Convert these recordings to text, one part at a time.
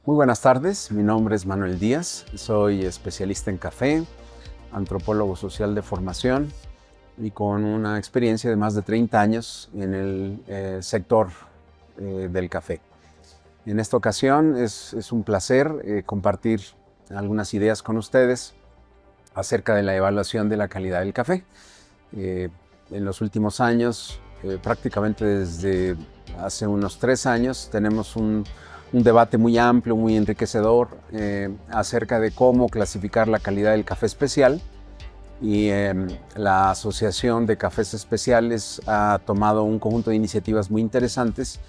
Muy buenas tardes, mi nombre es Manuel Díaz, soy especialista en café, antropólogo social de formación y con una experiencia de más de 30 años en el sector del café. En esta ocasión es un placer compartir algunas ideas con ustedes acerca de la evaluación de la calidad del café. En los últimos años, prácticamente desde hace unos 3 años, tenemos un debate muy amplio, muy enriquecedor acerca de cómo clasificar la calidad del café especial, y la Asociación de Cafés Especiales ha tomado un conjunto de iniciativas muy interesantes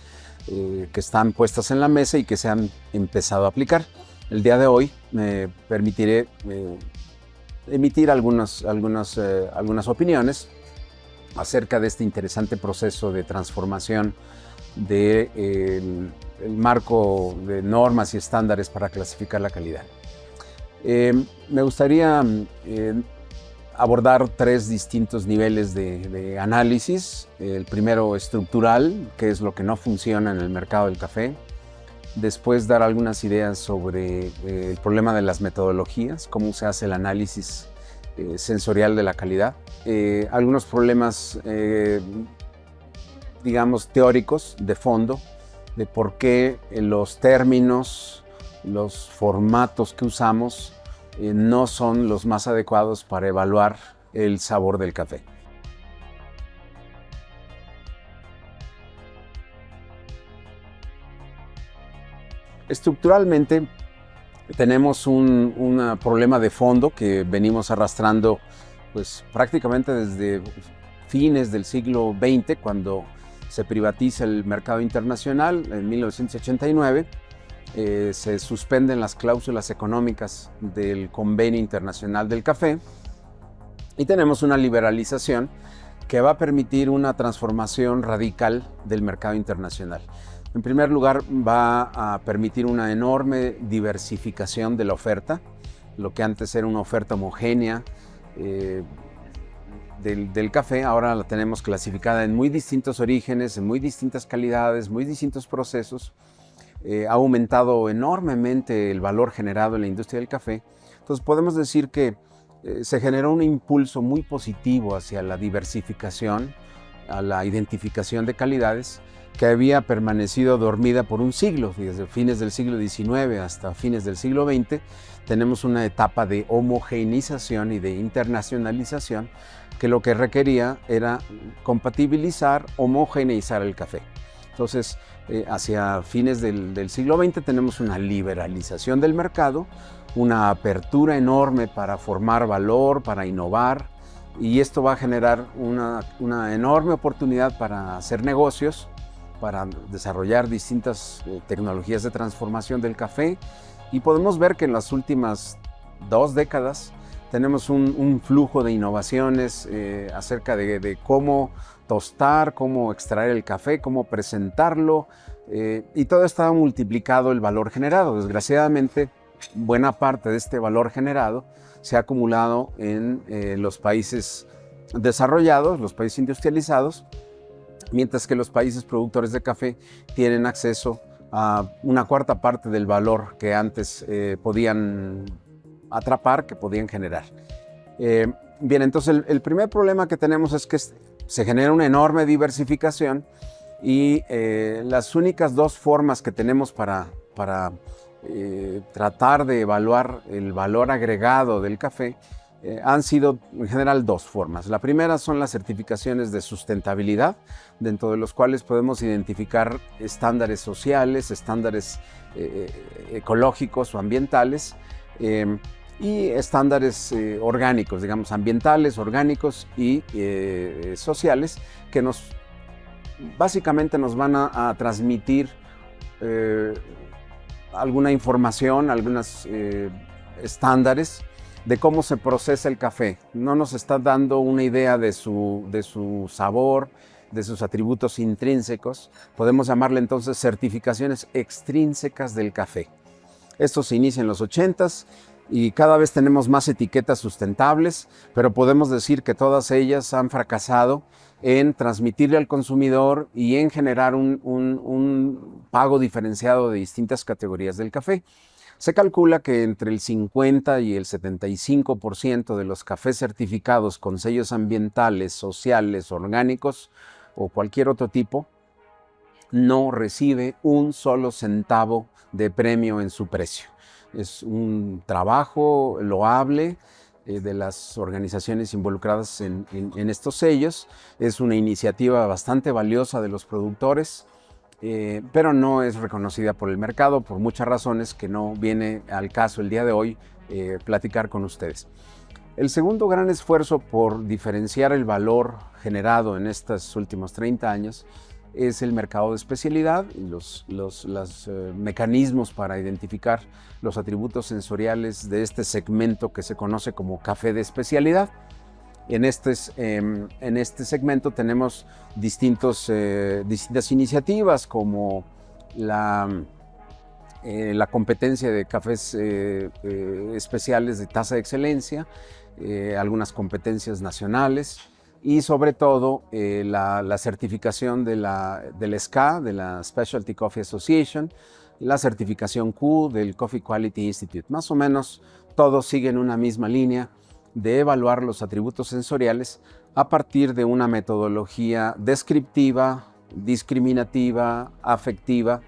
que están puestas en la mesa y que se han empezado a aplicar. El día de hoy me permitiré emitir algunas opiniones acerca de este interesante proceso de transformación del marco de normas y estándares para clasificar la calidad. Me gustaría abordar 3 distintos niveles de análisis. El primero, estructural, que es lo que no funciona en el mercado del café. Después, dar algunas ideas sobre el problema de las metodologías, cómo se hace el análisis sensorial de la calidad. Algunos problemas, digamos, teóricos de fondo, de por qué los términos, los formatos que usamos no son los más adecuados para evaluar el sabor del café. Estructuralmente tenemos un problema de fondo que venimos arrastrando pues, prácticamente desde fines del siglo XX, cuando se privatiza el mercado internacional en 1989. Se suspenden las cláusulas económicas del Convenio Internacional del Café y tenemos una liberalización que va a permitir una transformación radical del mercado internacional. En primer lugar, va a permitir una enorme diversificación de la oferta, lo que antes era una oferta homogénea del café, ahora la tenemos clasificada en muy distintos orígenes, en muy distintas calidades, muy distintos procesos. Ha aumentado enormemente el valor generado en la industria del café. Entonces podemos decir que se generó un impulso muy positivo hacia la diversificación, a la identificación de calidades que había permanecido dormida por un siglo. Desde fines del siglo XIX hasta fines del siglo XX tenemos una etapa de homogeneización y de internacionalización que lo que requería era compatibilizar, homogeneizar el café. Entonces, hacia fines del siglo XX tenemos una liberalización del mercado, una apertura enorme para formar valor, para innovar, y esto va a generar una enorme oportunidad para hacer negocios, para desarrollar distintas tecnologías de transformación del café, y podemos ver que en las últimas 2 décadas tenemos un flujo de innovaciones acerca de cómo tostar, cómo extraer el café, cómo presentarlo, y todo esto ha multiplicado el valor generado. Desgraciadamente, buena parte de este valor generado se ha acumulado en los países desarrollados, los países industrializados, mientras que los países productores de café tienen acceso a una 1/4 parte del valor que antes podían atrapar, que podían generar. Bien, entonces el primer problema que tenemos es que se genera una enorme diversificación y las únicas 2 formas que tenemos para tratar de evaluar el valor agregado del café han sido en general 2 formas. La primera son las certificaciones de sustentabilidad, dentro de los cuales podemos identificar estándares sociales, estándares ecológicos o ambientales, y estándares orgánicos, digamos, ambientales, orgánicos y sociales, que básicamente nos van a transmitir alguna información, algunos estándares de cómo se procesa el café. No nos está dando una idea de su sabor, de sus atributos intrínsecos. Podemos llamarle entonces certificaciones extrínsecas del café. Esto se inicia en los 80s y cada vez tenemos más etiquetas sustentables, pero podemos decir que todas ellas han fracasado en transmitirle al consumidor y en generar un pago diferenciado de distintas categorías del café. Se calcula que entre el 50 y el 75% de los cafés certificados con sellos ambientales, sociales, orgánicos o cualquier otro tipo no recibe un solo centavo de premio en su precio. Es un trabajo loable de las organizaciones involucradas en estos sellos. Es una iniciativa bastante valiosa de los productores, pero no es reconocida por el mercado por muchas razones que no viene al caso el día de hoy platicar con ustedes. El segundo gran esfuerzo por diferenciar el valor generado en estos últimos 30 años es el mercado de especialidad y los mecanismos para identificar los atributos sensoriales de este segmento que se conoce como café de especialidad. En este segmento tenemos distintas iniciativas como la competencia de cafés especiales de tasa de excelencia, algunas competencias nacionales y sobre todo la certificación de la SCA, de la Specialty Coffee Association, y la certificación Q del Coffee Quality Institute. Más o menos todos siguen una misma línea de evaluar los atributos sensoriales a partir de una metodología descriptiva, discriminativa, afectiva.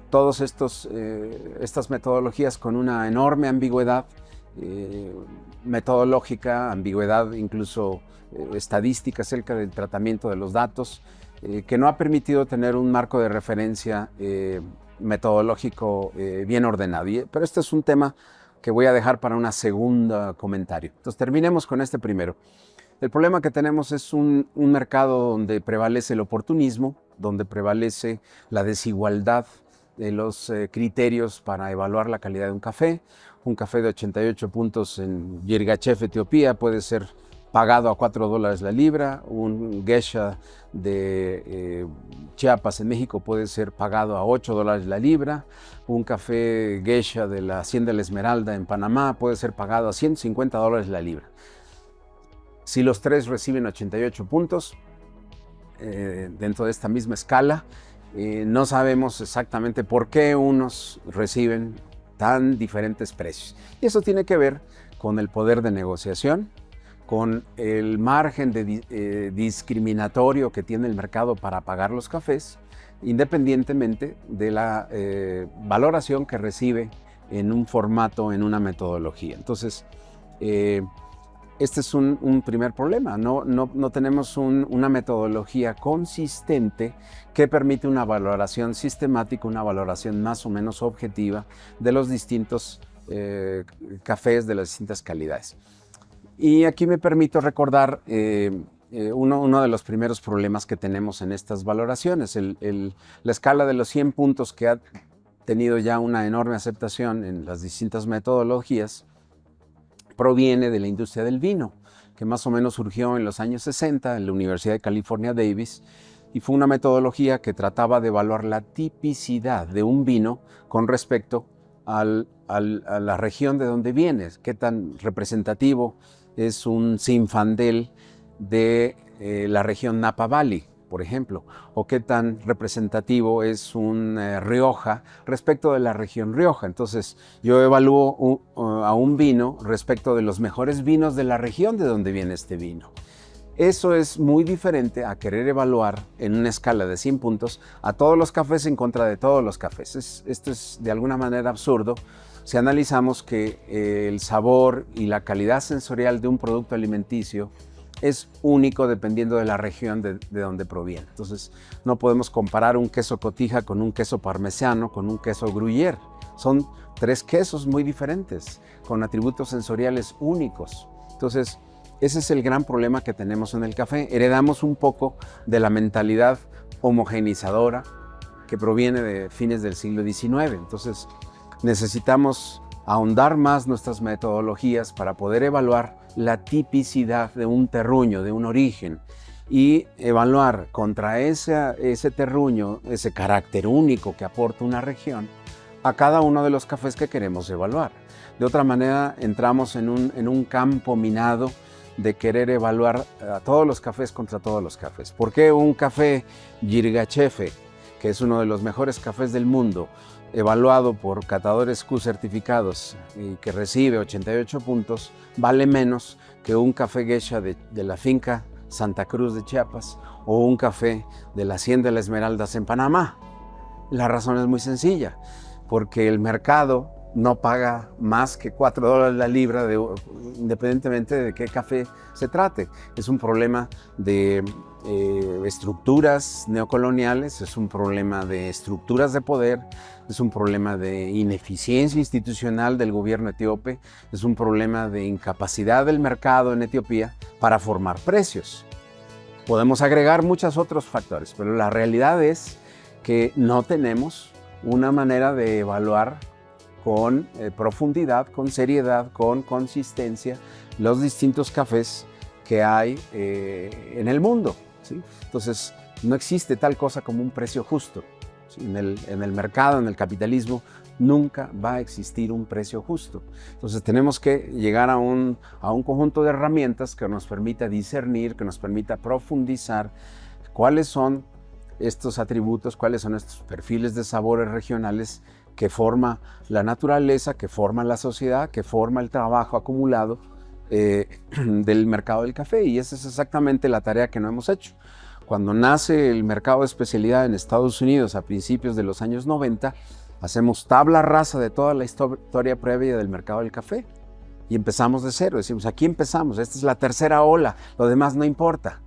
Todas estas metodologías con una enorme ambigüedad metodológica, ambigüedad incluso estadística acerca del tratamiento de los datos, que no ha permitido tener un marco de referencia metodológico bien ordenado. Pero este es un tema que voy a dejar para un segundo comentario. Entonces terminemos con este primero. El problema que tenemos es un mercado donde prevalece el oportunismo, donde prevalece la desigualdad de los criterios para evaluar la calidad de un café. Un café de 88 puntos en Yirgacheffe, Etiopía, puede ser pagado a $4 la libra. Un geisha de Chiapas en México puede ser pagado a $8 la libra. Un café geisha de la Hacienda La Esmeralda en Panamá puede ser pagado a $150 la libra. Si los tres reciben 88 puntos dentro de esta misma escala, no sabemos exactamente por qué unos reciben tan diferentes precios. Y eso tiene que ver con el poder de negociación, con el margen discriminatorio que tiene el mercado para pagar los cafés, independientemente de la valoración que recibe en un formato, en una metodología. Entonces, este es un primer problema. No tenemos una metodología consistente que permite una valoración sistemática, una valoración más o menos objetiva de los distintos cafés de las distintas calidades. Y aquí me permito recordar uno de los primeros problemas que tenemos en estas valoraciones. La escala de los 100 puntos que ha tenido ya una enorme aceptación en las distintas metodologías proviene de la industria del vino, que más o menos surgió en los años 60 en la Universidad de California, Davis, y fue una metodología que trataba de evaluar la tipicidad de un vino con respecto a la región de donde viene, qué tan representativo es un Zinfandel de la región Napa Valley, por ejemplo, o qué tan representativo es un Rioja respecto de la región Rioja. Entonces, yo evalúo a un vino respecto de los mejores vinos de la región de donde viene este vino. Eso es muy diferente a querer evaluar en una escala de 100 puntos a todos los cafés en contra de todos los cafés. Esto es de alguna manera absurdo si analizamos que el sabor y la calidad sensorial de un producto alimenticio es único dependiendo de la región de donde proviene. Entonces, no podemos comparar un queso cotija con un queso parmesano, con un queso gruyère. Son tres quesos muy diferentes, con atributos sensoriales únicos. Entonces, ese es el gran problema que tenemos en el café. Heredamos un poco de la mentalidad homogeneizadora que proviene de fines del siglo XIX. Entonces, necesitamos ahondar más nuestras metodologías para poder evaluar la tipicidad de un terruño, de un origen, y evaluar contra ese terruño, ese carácter único que aporta una región, a cada uno de los cafés que queremos evaluar. De otra manera, entramos en un campo minado de querer evaluar a todos los cafés contra todos los cafés. ¿Por qué un café Yirgacheffe, que es uno de los mejores cafés del mundo, evaluado por catadores Q certificados y que recibe 88 puntos, vale menos que un café Geisha de la finca Santa Cruz de Chiapas o un café de la Hacienda de las Esmeraldas en Panamá? La razón es muy sencilla, porque el mercado no paga más que $4 la libra, independientemente de qué café se trate. Es un problema de estructuras neocoloniales, es un problema de estructuras de poder, es un problema de ineficiencia institucional del gobierno etíope, es un problema de incapacidad del mercado en Etiopía para formar precios. Podemos agregar muchos otros factores, pero la realidad es que no tenemos una manera de evaluar con profundidad, con seriedad, con consistencia los distintos cafés que hay en el mundo, ¿sí? Entonces, no existe tal cosa como un precio justo, ¿sí? En el mercado, en el capitalismo, nunca va a existir un precio justo. Entonces, tenemos que llegar a un conjunto de herramientas que nos permita discernir, que nos permita profundizar cuáles son estos atributos, cuáles son estos perfiles de sabores regionales que forma la naturaleza, que forma la sociedad, que forma el trabajo acumulado del mercado del café. Y esa es exactamente la tarea que no hemos hecho. Cuando nace el mercado de especialidad en Estados Unidos a principios de los años 90, hacemos tabla rasa de toda la historia previa del mercado del café. Y empezamos de cero, decimos, aquí empezamos, esta es la tercera ola, lo demás no importa.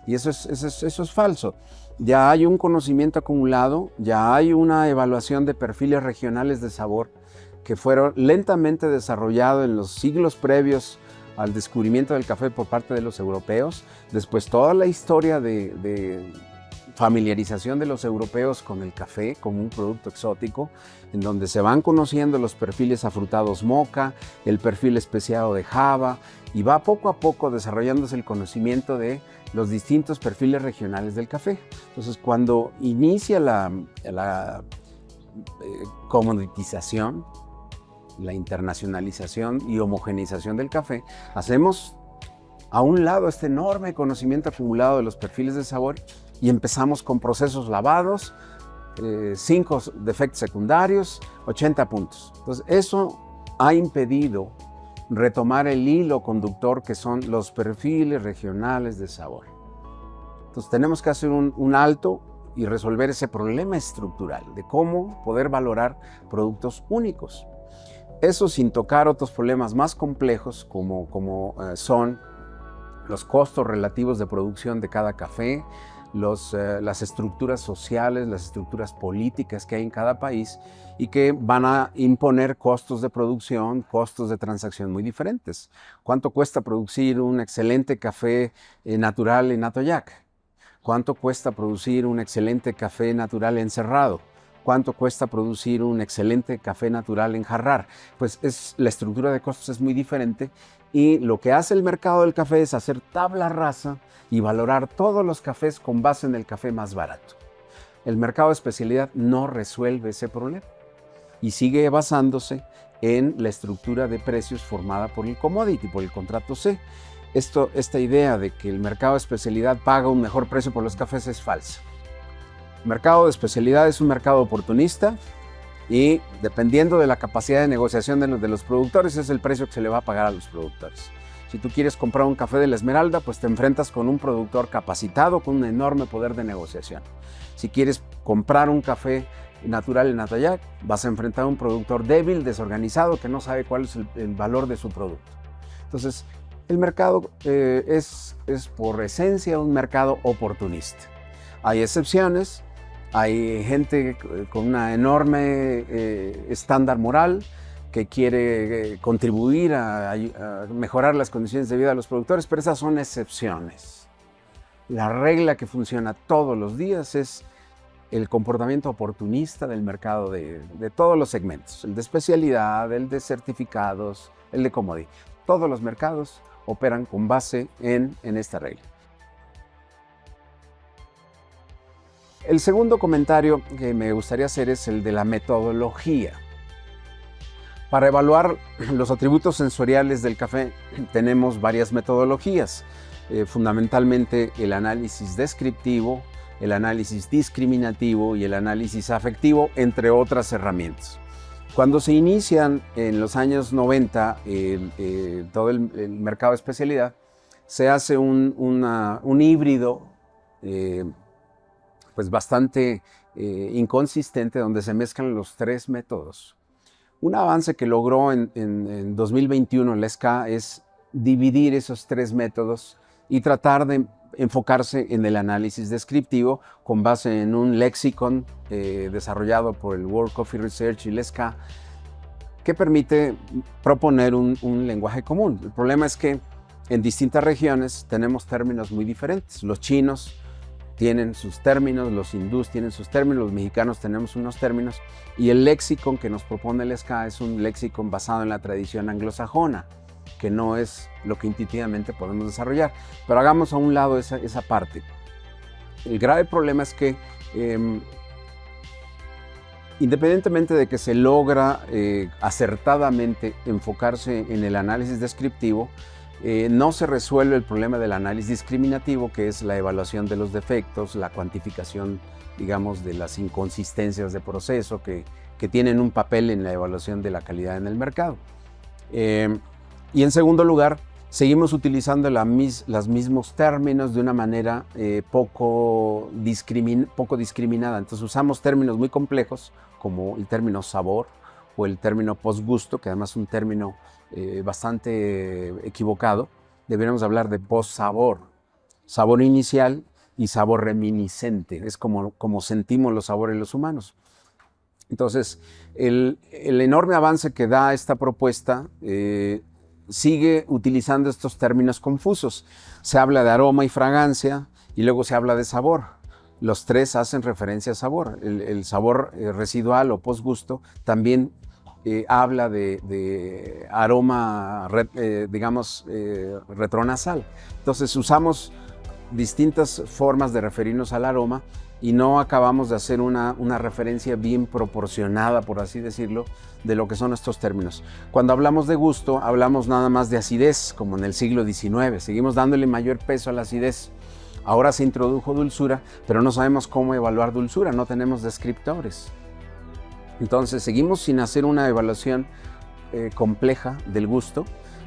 Y eso es falso. Ya hay un conocimiento acumulado, ya hay una evaluación de perfiles regionales de sabor que fueron lentamente desarrollados en los siglos previos al descubrimiento del café por parte de los europeos. Después toda la historia de familiarización de los europeos con el café como un producto exótico, en donde se van conociendo los perfiles afrutados moca, el perfil especiado de Java, y va poco a poco desarrollándose el conocimiento de los distintos perfiles regionales del café. Entonces, cuando inicia la comoditización, la internacionalización y homogenización del café, hacemos a un lado este enorme conocimiento acumulado de los perfiles de sabor y empezamos con procesos lavados, 5 defectos secundarios, 80 puntos. Entonces, eso ha impedido retomar el hilo conductor que son los perfiles regionales de sabor. Entonces, tenemos que hacer un alto y resolver ese problema estructural de cómo poder valorar productos únicos. Eso sin tocar otros problemas más complejos como son los costos relativos de producción de cada café, las estructuras sociales, las estructuras políticas que hay en cada país y que van a imponer costos de producción, costos de transacción muy diferentes. ¿Cuánto cuesta producir un excelente café natural en Atoyac? ¿Cuánto cuesta producir un excelente café natural en Cerrado? ¿Cuánto cuesta producir un excelente café natural en Jarrar? Pues la estructura de costos es muy diferente y lo que hace el mercado del café es hacer tabla rasa y valorar todos los cafés con base en el café más barato. El mercado de especialidad no resuelve ese problema y sigue basándose en la estructura de precios formada por el commodity, por el contrato C. Esta idea de que el mercado de especialidad paga un mejor precio por los cafés es falsa. El mercado de especialidad es un mercado oportunista y dependiendo de la capacidad de negociación de los productores es el precio que se le va a pagar a los productores. Si tú quieres comprar un café de la Esmeralda, pues te enfrentas con un productor capacitado con un enorme poder de negociación. Si quieres comprar un café natural en Atoyac, vas a enfrentar a un productor débil, desorganizado, que no sabe cuál es el valor de su producto. Entonces, el mercado es por esencia un mercado oportunista. Hay excepciones. Hay gente con una enorme estándar moral que quiere contribuir a mejorar las condiciones de vida de los productores, pero esas son excepciones. La regla que funciona todos los días es el comportamiento oportunista del mercado de todos los segmentos, el de especialidad, el de certificados, el de commodity. Todos los mercados operan con base en esta regla. El segundo comentario que me gustaría hacer es el de la metodología. Para evaluar los atributos sensoriales del café tenemos varias metodologías, fundamentalmente el análisis descriptivo, el análisis discriminativo y el análisis afectivo, entre otras herramientas. Cuando se inician en los años 90 todo el mercado de especialidad, se hace un híbrido pues bastante inconsistente, donde se mezclan los tres métodos. Un avance que logró en 2021 la SCA es dividir esos tres métodos y tratar de enfocarse en el análisis descriptivo con base en un lexicon desarrollado por el World Coffee Research y la SCA, que permite proponer un lenguaje común. El problema es que en distintas regiones tenemos términos muy diferentes. Los chinos tienen sus términos, los hindús tienen sus términos, los mexicanos tenemos unos términos, y el léxico que nos propone el SCA es un léxico basado en la tradición anglosajona, que no es lo que intuitivamente podemos desarrollar. Pero hagamos a un lado esa parte. El grave problema es que independientemente de que se logra acertadamente enfocarse en el análisis descriptivo, no se resuelve el problema del análisis discriminativo, que es la evaluación de los defectos, la cuantificación, digamos, de las inconsistencias de proceso que tienen un papel en la evaluación de la calidad en el mercado. Y en segundo lugar, seguimos utilizando los mismos términos de una manera poco discriminada. Entonces usamos términos muy complejos como el término sabor o el término postgusto, que además es un término bastante equivocado. Deberíamos hablar de post-sabor, sabor inicial y sabor reminiscente. Es como sentimos los sabores los humanos. Entonces, el enorme avance que da esta propuesta sigue utilizando estos términos confusos. Se habla de aroma y fragancia y luego se habla de sabor. Los tres hacen referencia a sabor. El sabor residual o postgusto también habla de aroma, digamos, retronasal. Entonces usamos distintas formas de referirnos al aroma y no acabamos de hacer una referencia bien proporcionada, por así decirlo, de lo que son estos términos. Cuando hablamos de gusto, hablamos nada más de acidez, como en el siglo XIX. Seguimos dándole mayor peso a la acidez. Ahora se introdujo dulzura, pero no sabemos cómo evaluar dulzura, no tenemos descriptores. Entonces seguimos sin hacer una evaluación compleja del gusto,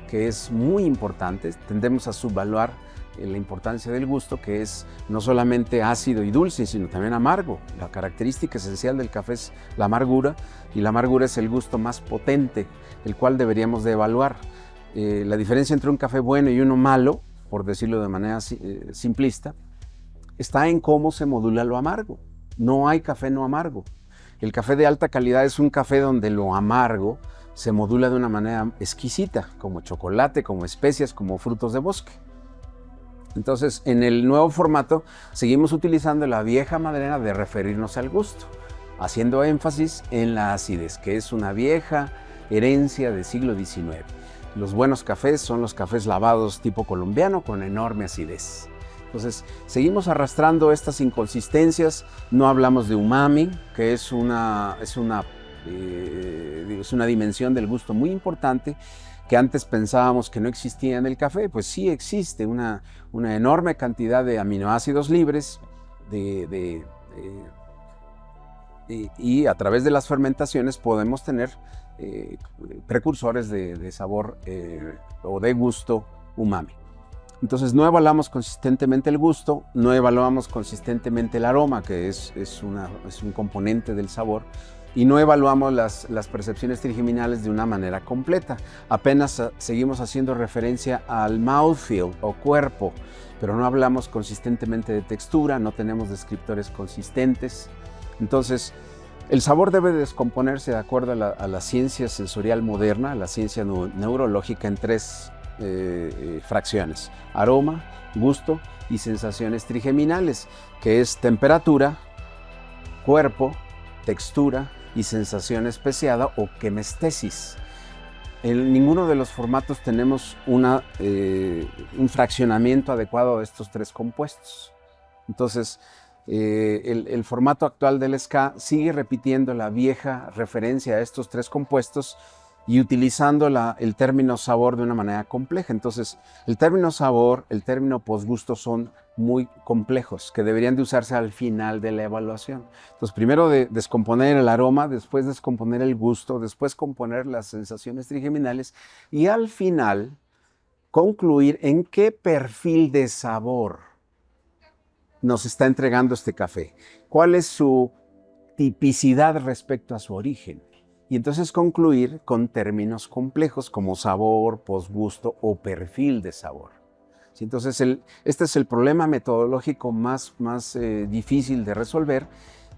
que es muy importante. Tendemos a subvaluar la importancia del gusto, que es no solamente ácido y dulce, sino también amargo. La característica esencial del café es la amargura, y la amargura es el gusto más potente, el cual deberíamos de evaluar. La diferencia entre un café bueno y uno malo, por decirlo de manera simplista, está en cómo se modula lo amargo. No hay café no amargo. El café de alta calidad es un café donde lo amargo se modula de una manera exquisita, como chocolate, como especias, como frutos de bosque. Entonces, en el nuevo formato, seguimos utilizando la vieja manera de referirnos al gusto, haciendo énfasis en la acidez, que es una vieja herencia del siglo XIX. Los buenos cafés son los cafés lavados tipo colombiano con enorme acidez. Entonces, seguimos arrastrando estas inconsistencias. No hablamos de umami, que es una dimensión del gusto muy importante, que antes pensábamos que no existía en el café. Pues sí existe una enorme cantidad de aminoácidos libres y a través de las fermentaciones podemos tener precursores de sabor o de gusto umami. Entonces no evaluamos consistentemente el gusto, no evaluamos consistentemente el aroma, que es un componente del sabor, y no evaluamos las percepciones trigeminales de una manera completa. Apenas seguimos haciendo referencia al mouthfeel o cuerpo, pero no hablamos consistentemente de textura, no tenemos descriptores consistentes. Entonces, el sabor debe descomponerse de acuerdo a la ciencia sensorial moderna, a la ciencia neurológica, en tres fracciones: aroma, gusto y sensaciones trigeminales, que es temperatura, cuerpo, textura y sensación especiada o quemestesis. En ninguno de los formatos tenemos un fraccionamiento adecuado de estos tres compuestos. Entonces, el formato actual del SCA sigue repitiendo la vieja referencia a estos tres compuestos, y utilizando el término sabor de una manera compleja. Entonces, el término sabor, el término posgusto son muy complejos, que deberían de usarse al final de la evaluación. Entonces, primero descomponer el aroma, después descomponer el gusto, después componer las sensaciones trigeminales y al final concluir en qué perfil de sabor nos está entregando este café. ¿Cuál es su tipicidad respecto a su origen? Y entonces concluir con términos complejos como sabor, posgusto o perfil de sabor. ¿Sí? Entonces este es el problema metodológico más difícil de resolver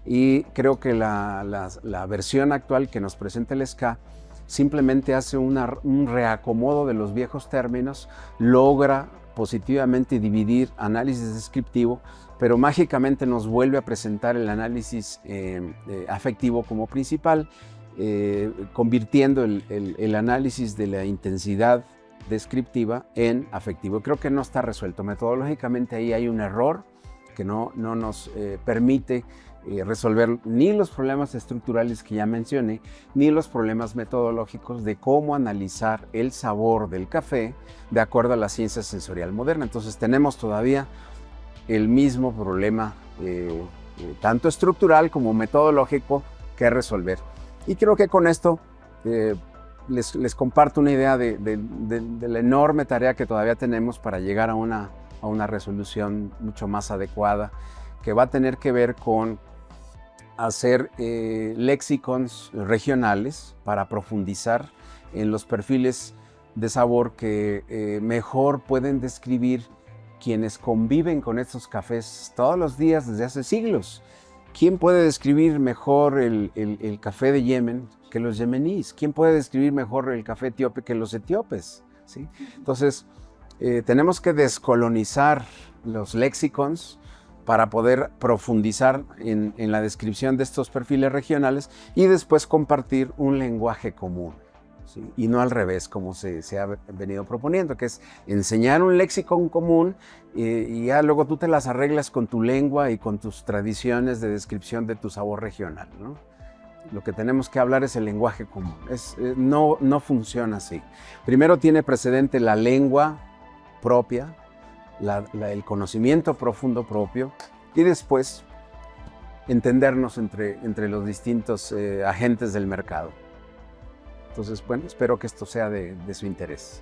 y creo que la versión actual que nos presenta el SCA simplemente hace un reacomodo de los viejos términos, logra positivamente dividir análisis descriptivo, pero mágicamente nos vuelve a presentar el análisis afectivo como principal, convirtiendo el análisis de la intensidad descriptiva en afectivo. Creo que no está resuelto. Metodológicamente ahí hay un error que no nos permite resolver ni los problemas estructurales que ya mencioné, ni los problemas metodológicos de cómo analizar el sabor del café de acuerdo a la ciencia sensorial moderna. Entonces tenemos todavía el mismo problema, tanto estructural como metodológico, que resolver. Y creo que con esto les comparto una idea de la enorme tarea que todavía tenemos para llegar a una resolución mucho más adecuada, que va a tener que ver con hacer léxicons regionales para profundizar en los perfiles de sabor que mejor pueden describir quienes conviven con estos cafés todos los días desde hace siglos. ¿Quién puede describir mejor el café de Yemen que los yemeníes? ¿Quién puede describir mejor el café etíope que los etíopes? ¿Sí? Entonces, tenemos que descolonizar los léxicons para poder profundizar en la descripción de estos perfiles regionales y después compartir un lenguaje común, ¿sí? Y no al revés, como se ha venido proponiendo, que es enseñar un léxico común y ya luego tú te las arreglas con tu lengua y con tus tradiciones de descripción de tu sabor regional, ¿no? Lo que tenemos que hablar es el lenguaje común. No funciona así. Primero tiene precedente la lengua propia, el conocimiento profundo propio y después entendernos entre los distintos agentes del mercado. Entonces, bueno, espero que esto sea de su interés.